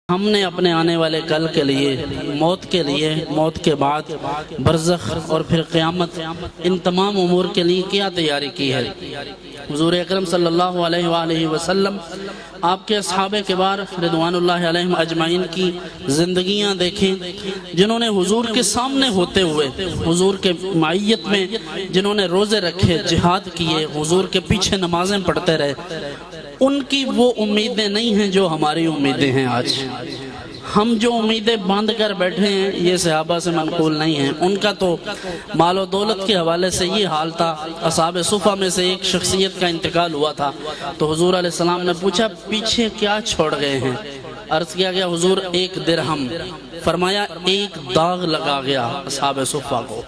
ہم نے اپنے آنے والے کل کے لیے، موت کے لیے، موت کے بعد برزخ اور پھر قیامت، ان تمام امور کے لیے کیا تیاری کی ہے؟ حضور اکرم صلی اللہ علیہ وآلہ وسلم، آپ کے اصحاب کبار رضوان اللہ علیہم اجمعین کی زندگیاں دیکھیں، جنہوں نے حضور کے سامنے ہوتے ہوئے، حضور کے معیت میں جنہوں نے روزے رکھے، جہاد کیے، حضور کے پیچھے نمازیں پڑھتے رہے، ان کی وہ امیدیں نہیں ہیں جو ہماری امیدیں ہیں آج۔ ہم جو امیدیں باندھ کر بیٹھے ہیں یہ صحابہ سے منقول نہیں ہیں۔ ان کا تو مال و دولت کے حوالے سے یہ حال تھا۔ اصحاب صفہ میں سے ایک شخصیت کا انتقال ہوا تھا تو حضور علیہ السلام نے پوچھا پیچھے کیا چھوڑ گئے ہیں؟ عرض کیا گیا حضور 1 درہم، فرمایا 1 داغ لگا گیا اصحاب صفہ کو۔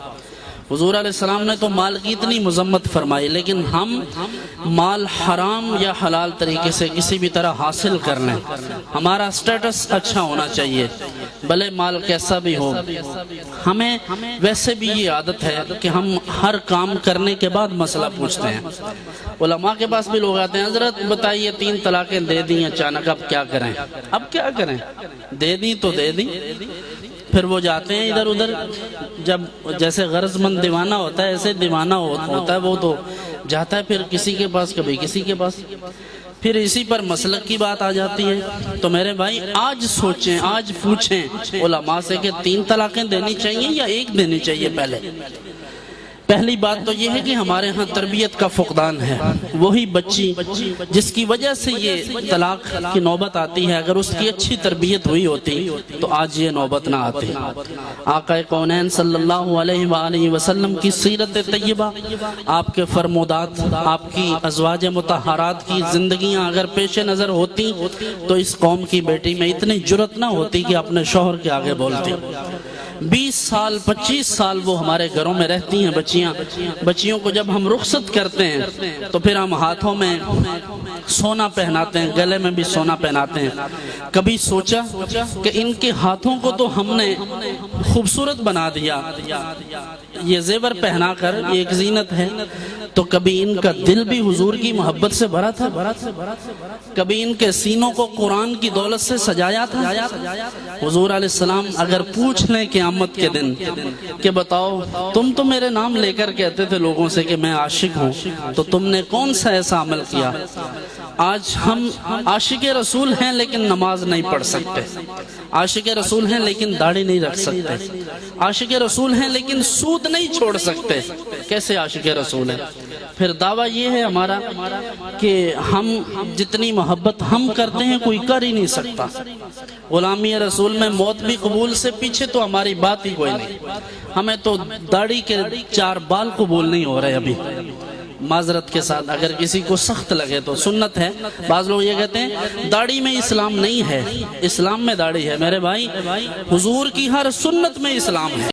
حضور علیہ السلام نے تو مال کی اتنی مذمت فرمائی، لیکن ہم مال حرام یا حلال طریقے سے کسی بھی طرح حاصل کر لیں، ہمارا سٹیٹس اچھا ہونا چاہیے، بھلے مال کیسا بھی ہو۔ ہمیں ویسے بھی یہ عادت ہے کہ ہم ہر کام کرنے کے بعد مسئلہ پوچھتے ہیں۔ علماء کے پاس بھی لوگ آتے ہیں، حضرت بتائیے 3 طلاقیں دے دیں اچانک، اب کیا کریں؟ اب کیا کریں؟ دے دیں تو دے دیں۔ پھر وہ جاتے ہیں ادھر ادھر، جب جیسے غرض مند دیوانہ ہوتا ہے ایسے دیوانہ ہوتا ہے، وہ تو جاتا ہے پھر کسی کے پاس، کبھی کسی کے پاس، پھر اسی پر مسلک کی بات آ جاتی ہے۔ تو میرے بھائی آج سوچیں، آج پوچھیں علماء سے کہ 3 طلاقیں دینی چاہیے یا 1 دینی چاہیے؟ پہلی بات تو یہ ہے کہ ہمارے ہاں تربیت کا فقدان ہے۔ وہی بچی جس کی وجہ سے یہ طلاق کی نوبت آتی ہے، اگر اس کی اچھی تربیت ہوئی ہوتی تو آج یہ نوبت نہ آتی۔ آقا کونین صلی اللہ علیہ وآلہ وسلم کی سیرت طیبہ، آپ کے فرمودات، آپ کی ازواج مطہرات کی زندگیاں اگر پیش نظر ہوتی تو اس قوم کی بیٹی میں اتنی جرت نہ ہوتی کہ اپنے شوہر کے آگے بولتی۔ 20 سال 25 سال وہ ہمارے گھروں میں رہتی ہیں بچیوں کو جب ہم رخصت کرتے ہیں تو پھر ہم ہاتھوں میں سونا پہناتے ہیں، گلے میں بھی سونا پہناتے ہیں۔ کبھی سوچا کہ ان کے ہاتھوں کو تو ہم نے خوبصورت بنا دیا، یہ زیور پہنا کر، یہ ایک زینت ہے، تو کبھی ان کا دل بھی حضور کی محبت سے بھرا تھا؟ کبھی ان کے سینوں کو قرآن کی دولت سے سجایا تھا؟ حضور علیہ السلام اگر پوچھ لیں قیامت کے دن کہ بتاؤ تم تو میرے نام لے کر کہتے تھے لوگوں سے کہ میں عاشق ہوں، تو تم نے کون سا ایسا عمل کیا؟ آج ہم عاشق رسول ہیں لیکن نماز نہیں پڑھ سکتے، عاشق رسول ہیں لیکن داڑھی نہیں رکھ سکتے، عاشق رسول ہیں لیکن سود نہیں چھوڑ سکتے، کیسے عاشق رسول ہیں؟ پھر دعویٰ یہ ہے ہمارا کہ ہم جتنی محبت ہم کرتے ہیں کوئی کر ہی نہیں سکتا۔ غلامی رسول میں موت بھی قبول سے پیچھے تو ہماری بات ہی کوئی نہیں، ہمیں تو داڑھی کے 4 بال قبول نہیں ہو رہے ابھی۔ معذرت کے ساتھ اگر کسی کو سخت لگے تو سنت ہے، بعض لوگ یہ کہتے ہیں داڑھی میں اسلام نہیں ہے، اسلام میں داڑھی ہے۔ میرے بھائی حضور کی ہر سنت میں اسلام ہے۔